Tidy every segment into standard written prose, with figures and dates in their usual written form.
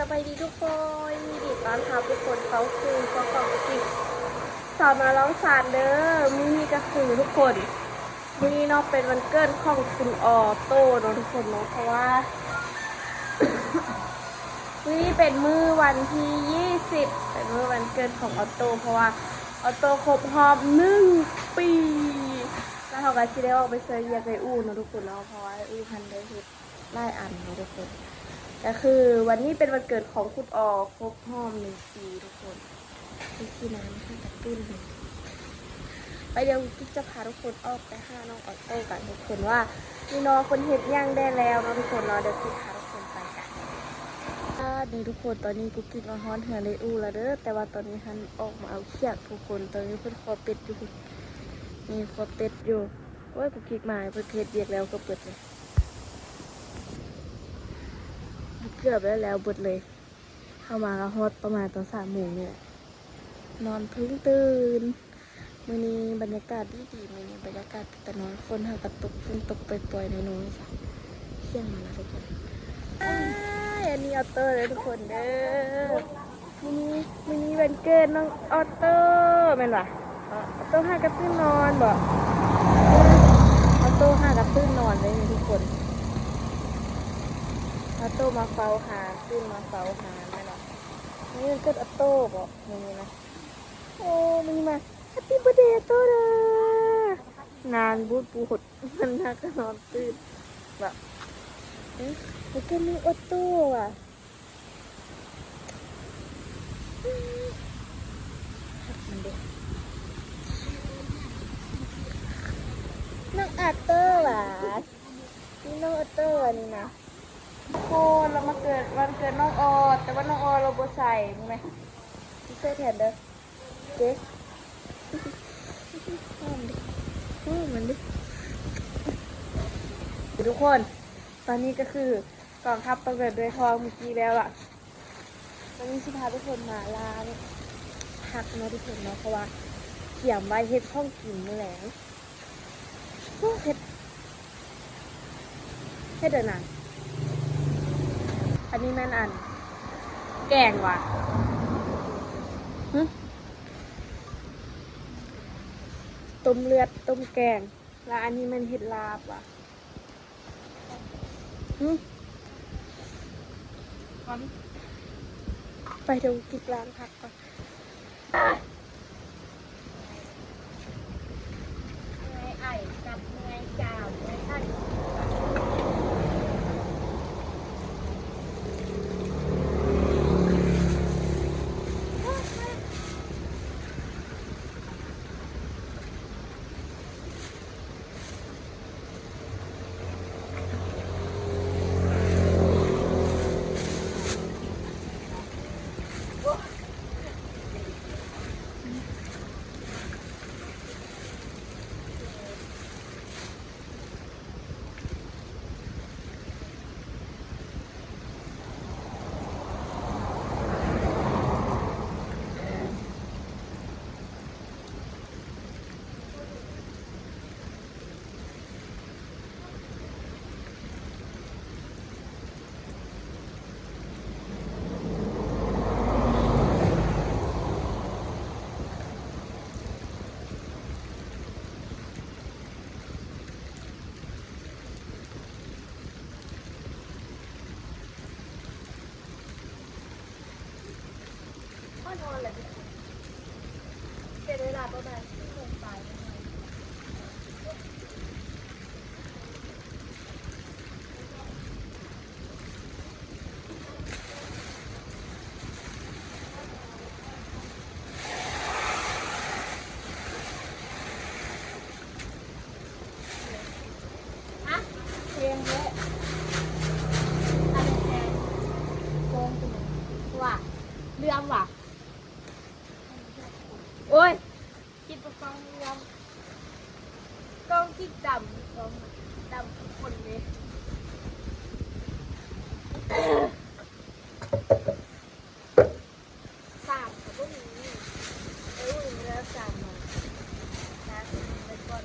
บายดีทุกคนยินดีต้อนรับทุกคนเข้าสู่ช่องของกิจสาวมาร้องสารเด้อมีก็คือทุกคนมีเนาะเป็นวันเกิดของคุณออโต้เนาะทุกคนเนาะเพราะว่า นี่เป็นมื้อวันที่20เป็นมื้อวันเกิดของออโต้เพราะว่าออโต้ครบรอบ1 ปีแล้วเขาก็ชิได้ออกไปเซอร์เยียไปอู้เนาะทุกคนเนาะเพราะว่าอู้พันได้เฮ็ดไล่อันเนาะทุกคนก็คือวันนี้เป็นวันเกิดของคุณออครบรอบ1 ปีทุกคนที่น้ำให้กระตุ้นไปเดี๋ยวกิ๊กจะพาทุกคนออกไปหาน้องออโต้กันทุกคนว่ามีน้องคนเฮ็ดย่างได้แล้วเนาะทุกคนเนาะเดี๋ยวกิ๊กพาทุกคนไปกันนี่ทุกคนตอนนี้กุ๊กกิ๊กมาฮ้อนเหือเลยอู้แล้วเด้อแต่ว่าตอนนี้ท่านออกมาเอาเขียกทุกคนตอนนี้เพิ่นคอเป็ดอยู่มีคอเป็ดอยู่โอ้ยกุ๊กกิ๊กมาเพิ่นเฮ็ดเรียกแล้วก็เปิดเลยเกือบแล้วเบิดเลยเข้ามาก็ฮอตประมาณตอน3 โมงเนี่ยนอนเพิ่งตื่นมื้อนี้บรรยากาศดีมื้อนี้บรรยากาศแต่นอนฝนหากระตกฝนตกปล่อยๆน้อยๆจ้ะเที่ยงมาแล้วทุกคนอันนี้ออโต้เลยทุกคนเด้อมื้อนี้วันเกิดน้องออโต้แม่นบ่ออโต้หากระตื้นนอนบ่ออโต้หากระตื้นนอนเลยทุกคนออโต้มาเฝ้าหาตื้นมาเฝ้าหาแม่นบ่นี่วันเกิดออโต้บ่นี่นะโอ้มีมาแฮปปี้เบิร์ธเดย์ออโต้เด้อนานบูดมันน่าก็นอนตื่นแบบแล้วก็มีออโต้อ่ะมันเด็กน้องออโต้ว่ะนี่น้องออโต้นี่นะโคนเรามาเกิดวันเกิดน้องออแต่ว่าน้องออเราบ่ใส่มึงไหมพี่เสื้อแทนเด้อเจ๊มันดิทุกคนตอนนี้ก็คือกองทัพประเกิดด้วยทองเมื่อกี้แล้วล่ะตอนนี้สิพาทุกคนมาร้านผักเนาะทุกคนเนาะเพราะว่าเขียมไว้เฮ็ดข้องกินนี่แหละเฮ็ดเดินหนังอันนี้แม่นอันแกงว่ะต้มเลือดต้มแกงแล้วอันนี้มันเห็ดลาบว่ะไปดูกิ๊กล้างผักก่อนไอ้กับเงยจาวเงยท่านนอนเลยเป็นเวลาประมาณ4 โมงไปเพียงเยอะอันนี้แพงโกงตัวว่ะเรื่องว่ะโอ้ยคิดว่ากล้องเรื่องกล้องที่ดำกล้องดำทุกคนเลยสามกับพวกนี้แล้วสามมานะไปก่อน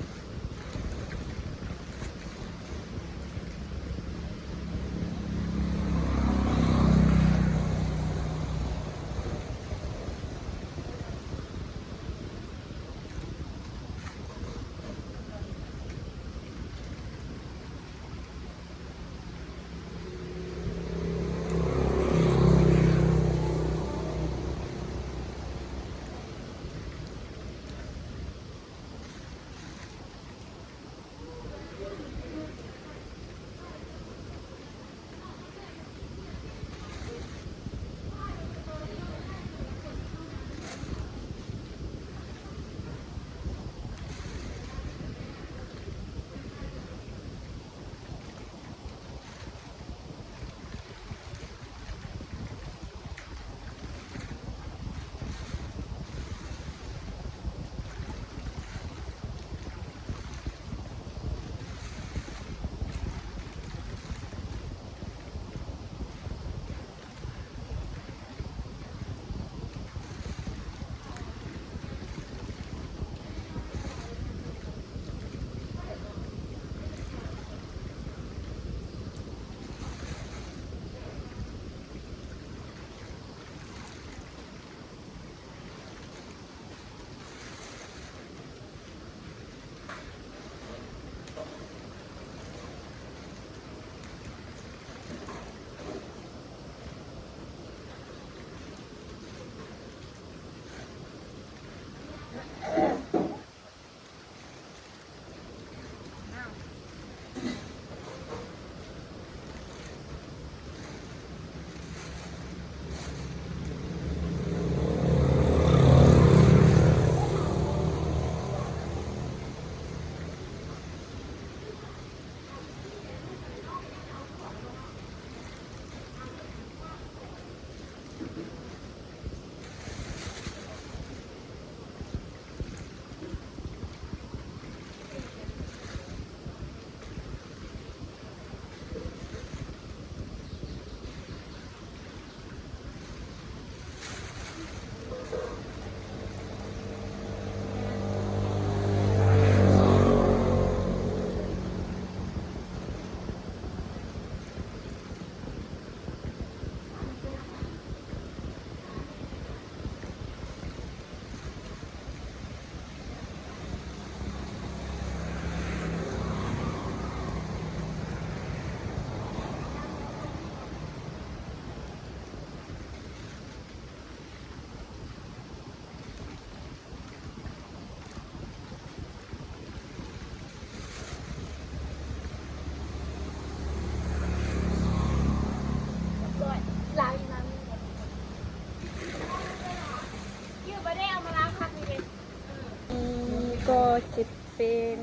จะเป็น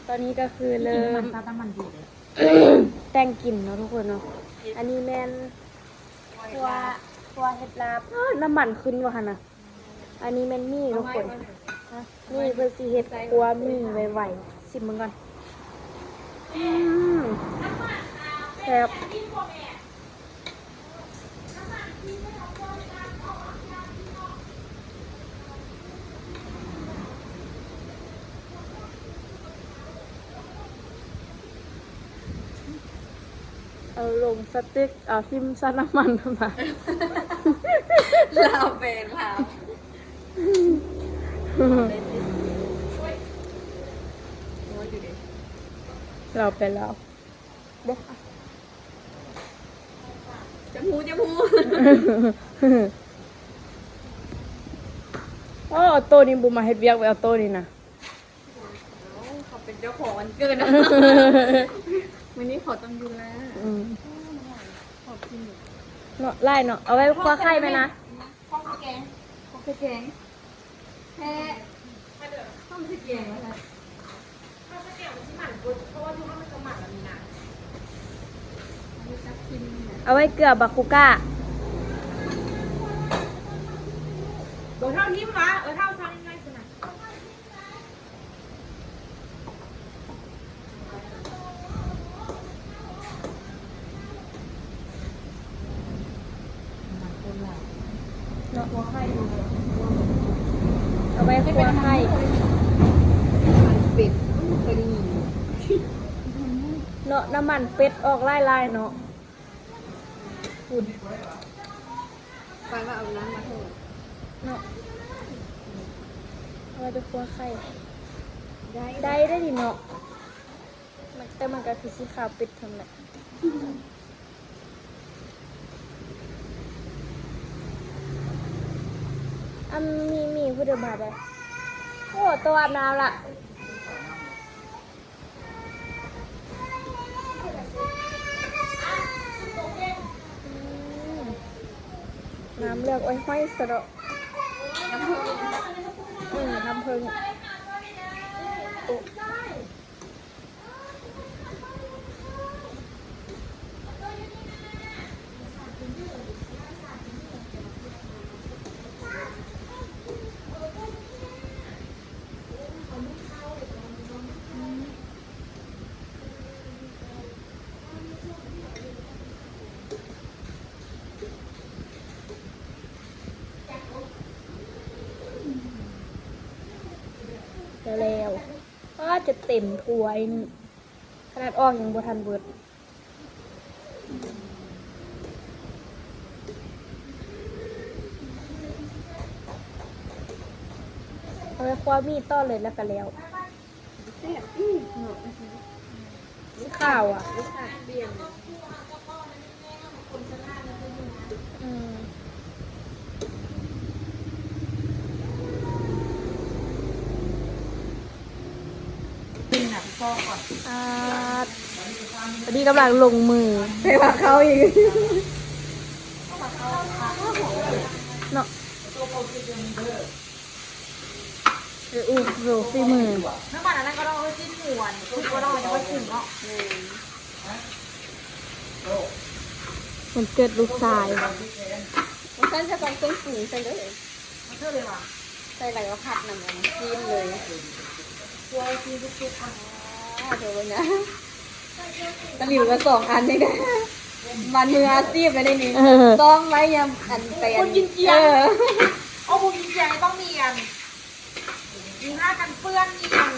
ตอนนี้ก็คือเริ่ม มันดีเลย แต่งกลิ่นเนาะทุกคนเนาะอันนี้แม่นตัวเห็ดลาบน้ำมันขึ้นว่ะค่ะนะอันนี้แม่นมี่ทุกคนนี่เพื่อสีเห็ดตัวมี่ไวๆสิมึงก่อนแซ่บเอาลงสติ๊กเอาทิมซันน้ำมันมา ลาวเป็นลาวเราไปแล้วเด็ก จะพู โอ้เอาตัวนี้บุมาเฮ็ดเวียกไว้เอาตัวนี้นะ เขาเป็นเจ้าของวันเกิดนะวันนี้ขอต้องดูแล ขอบคุณ เนาะไล่เนาะเอาไว้คว้าไข่ไหมนะ ข้าวแกงแพ้ข้าวแกงแล้วค่ะ เอาไว้เกลือบาคุก้า เท่าทิมวะเท่าซ้ำง่ายสุดนะ เนาะเอาไว้คว้าไข่ เป็ดเคยได้ยิน เนาะน้ำมันเป็ดออกไล่ๆเนาะอุ่น ไปว่าเอาน้ำมาเถอะ เนาะเอาไว้ไปคว้าไข่ ได้ ได้ดิเนาะแต่มันก็คือสีขาวเป็ดทำแหละมีผู้เดินมาได้โอ้ตัวอาบน้ำละน้ำเลือกไว้ห้อยสะดอกน้ำผึ้งแล้วก็จะเต็มถ้วยนี่ขนาดออกยังบ่ทันเบิดเอาไปคว้ามีดต้อนเลยแล้วก็แล้ว แซ่บเนาะ สีข้าวอ่ะ รสชาติเปลี่ยน อืมกินหนังพ่อก่อน ตอนนี้กำลังลงมือ ไปว่าเขาอีก เนาะอู้โรฝีมือ น้ำมันอันนั้นก็ต้องเอาจิ้มหมวนทุกก็ต้องเอาไปจิ้มเนาะ มันเกิดลูกชาย มันฉันจะต้องเครื่องปรุงใส่เลยมันเท่าเลยว่ะใส่อะไรก็ผัดน้ำมันจิ้มเลยตัวจิ้มทุกๆเดี๋ยวนะตะหลิวก็2 อันนี่กันมันมืออาชีพเลยนี่ต้องไว้ยังอันเตียนคนกินเกี๊ยวโอ้บุกินเกี๊ยวต้องมีอันมีผ้ากันเปื้อนมีอัน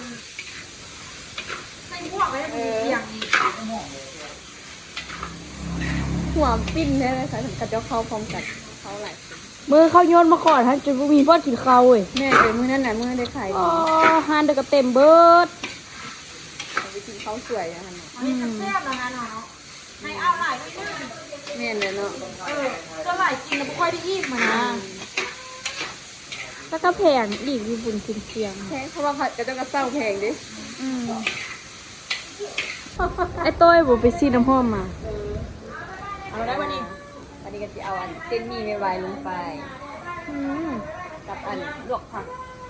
ใส่พวกไว้บุกินเกี๊ยวนี่หัวปิ้นได้ไหมคะถึงกับเจ้าเข้าพร้อมกันเขาหลาย มือเขาโยนมาก่อนฮะจนบ่มีพ่อกินข้าวเว้ย แม่เป็นมือนั่นน่ะมือได้ขาย อ๋อฮานเดก็เต็มเบิด ไปกินข้าวสวยอะค่ะ อืม แซ่บแล้วนะเนาะให้เอาหลายไม่ได้แม่เนี่ยเนาะก็หลายกินแล้วไม่ค่อยได้อิ่มมานะ แล้วก็แพงอีกมีบุญกินเชียง แพงเพราะว่าผัดกระเจ้าก็เศร้าแพงดิ อืมไอ้ต้อยบ่ไปซีน้ำหอมมา เอาได้วันนี้วันนี้ก็จะเอาอันเส้นหมี่ไวๆลงไป อืม กับอันลวกผัก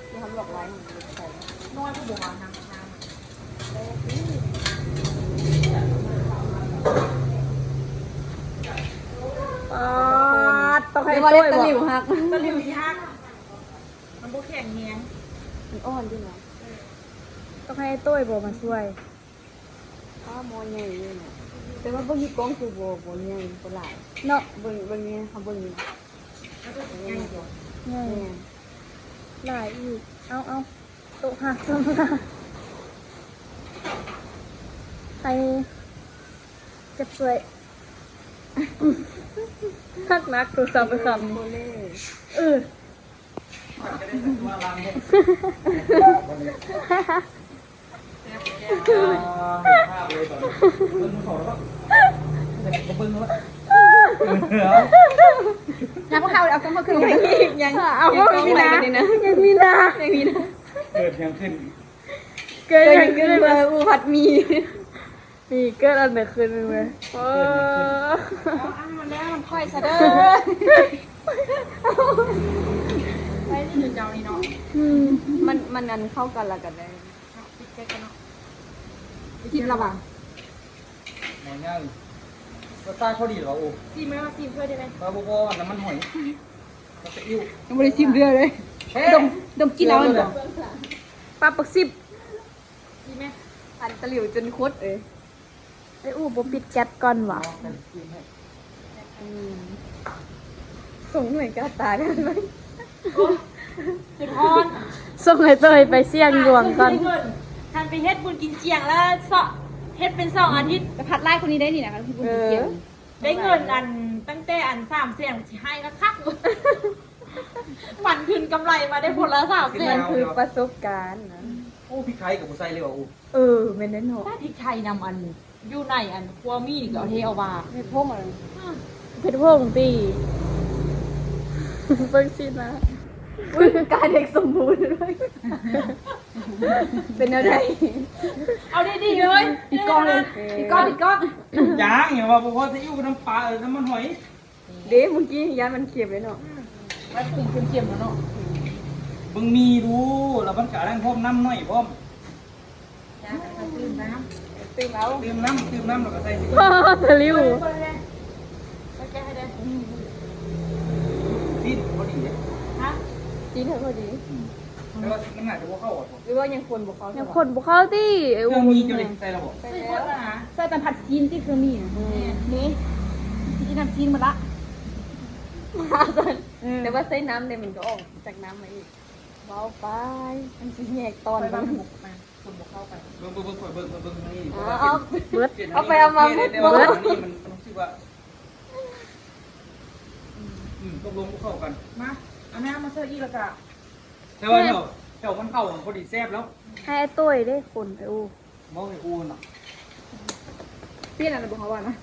ที่ทำหลอกไว้ของใส่ น้อยก็บอกว่าน้ำ ต้องให้ เรียกว่า ตุ้ เล็ ย บตะ บอ หลิว ก หัก ตะลิวที่ฮักมันบ่แข็งแฮง มันอ่อนด้วยนะ ต้องให้ตุ้ยบอกมาช่วย อ้าวมอใหญ่เลยเนี่ยแต่ว่าเบิ่งที่กล้องคือบ่ใหญ่บ่หลาย เนาะ เบิ่งนี่เขาเบิ่งนี่ แล้วก็ง่ายกว่า ง่าย แม่ หลายอีกเอาโต๊ะหักซะมาใครเจ็บสวยหักนักตัวสาวไปคำ โบ นี้ เล่ เออ ยังเขาเอากันมาคือยัง เอาว่ามีนะยังมีนะ ยังมีนะ เกิดยังขึ้น เกิน เกิ ยัง น ขึ้น เบอร์อูผัดมี มีเกินอันไหนขึ้นไหมโอ้ อันมันแล้วมันค่อยซะเด้อไปที่เจ้านี่เนาะ มันอันเข้ากันละกันได้ ปิดแค่กันเนาะ คิดระวัง หอยย่างก็ใต้เขาดีหรอโอ้ ซีไหมว่าซีเพื่อได้ไหม ปลาบัวน้ำมันหอยก็จะอิ่ว ยังไม่ได้ชิมเรือเลยดมกินแล้วมัน ปลาปักซิบ ซีไหม อันตะหลิวจนคด ไอ้อูบ่ปิดแก๊สก่อนวะ ส่งหน่วยกระตายกันไหม จุดอ่อน ส่งให้เตยไปเสี่ยงดวงก่อน ทันไปเฮ็ดบุญกินเจียงแล้วเฮ็ดเป็น2 อาทิตย์ ไปพัดไล่คนนี้ได้นี่นะคะพี่บุญเกียง ได้เงินอันตั้งแต่อัน3แสนสิให้ก็คักฝันขึ้นกำไรมาได้ผลละ3แส มัน นคือประสบการณ์นะ โอ้พี่ไข่กับผู้ใส่เลยว่ะโอ้ เมนเดนโฮ ถ้าที่ไทยนำอันอยู่ในอันครัวมีนี่ก็เอาเทเอามา ไม่พ่อมัน เพชรพงษ์ตีเบิ่งสินะ การเด็กสมบูรณ์เลยเป็นอะไร เอาดีๆเลย ปิดกล้องเลยปิดกล้องปิดกล้อง ย่างอย่างว่าเพราะว่าจะอิ่วกับน้ำปลาน้ำมันหอย เด้เมื่อกี้ยามันเค็มเลยเนาะ ไว้ปรุงเค็มๆแล้วเนาะ บึงมีดูแล้วมันกะแรงพร้อมน้ำหน่อยพร้อม จ้าไปตื่นน้ำ ตื่นแล้ว เติมน้ำแล้วก็ใส่สิ พ่อตะลิว ไปเลยไปแก้ให้ได้ ซีดพอดีเลย ฮะ จีนเธอพอดี แต่ว่ามันน่าจะว่าเข้าอ่ะ หรือว่ายังควรบอกเขา ยังคนบ่เข้าตีไอ้ เค อู รื่องมีจะเลยใส่ระบบ ไป ซื้อ แล้ คน ว ละนะ ใส่เป็นผัดจีนที่เครื่องมีอ่ะนี่ที่น้ำจีนมาละแต่ว่าใส่น้ำเนี่ยมันก็ออกจากน้ำมาอีกเบาไปมันจะแยกตอน ไป บ้า บ้าง นบุกมาคนบุกเข้าไป เบิ่งนี่ เอาเบิดเอาไปเอามา เบิ เบิ ด ด นี่มันรู้สึกว่าตกลงเข้ากัน มาเอาน้ำมาเสิร์ฟอีกแล้วก็ แต่ว่าเดี๋ยวมันเข้าพอดีแซ่บแล้ว ให้ไอ้ตุ้ยได้คนไอ้อู มองให้อูนอ่ะ เปลี่ยนอะไรบอกเขาว่านะ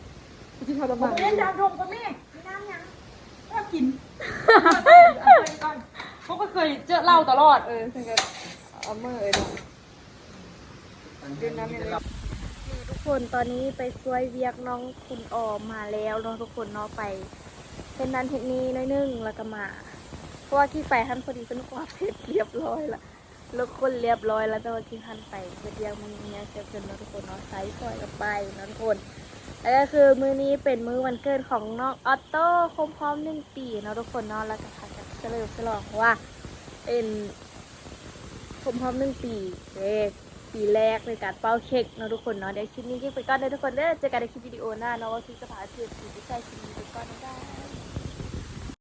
ที่เขาจะ ผม มา เล่นดาวดงกับแม่มีน้ำยังก็กินเขาก็เคยเจอเหล้าตลอด ซึ่งก็เอาเมื่อเนาะดื่มน้ำยังไง ทุกคนตอนนี้ไปช่วยเวียกน้องคุณออมมาแล้วเนาะทุกคนเนาะไปเป็นนันเทคนีน้อยนึงแล้วก็มา เพราะว่าที่ไปท่านพอดีเป็นความเพชรเรียบร้อยละแล้วคนเรียบร้อยแล้วแต่ว่าที่ท่านไปเพื่อเรียกมันเนี่ยเซฟเกินเนาะทุกคนเนาะไซส์ซอยกับไปเนาะทุกคนแล้วก็คือมื้อนี้เป็นมื้อวันเกิดของน้องออโต้คมพร้อม1 ปีเนาะทุกคนเนาะแล้วก็ค่ะเฉลิมฉลองเพราะว่าเป็นคมพร้อม1 ปีปีแรกในการเป่าเค้กเนาะทุกคนเนาะเดี๋ยวคลิปนี้คลิปไปก่อนเลยทุกคนเด้อเจอกันในคลิปวิดีโอหน้าเนาะว่าคลิปจะพาเทียบสีที่ใส่คลิปนี้ไปก่อนได้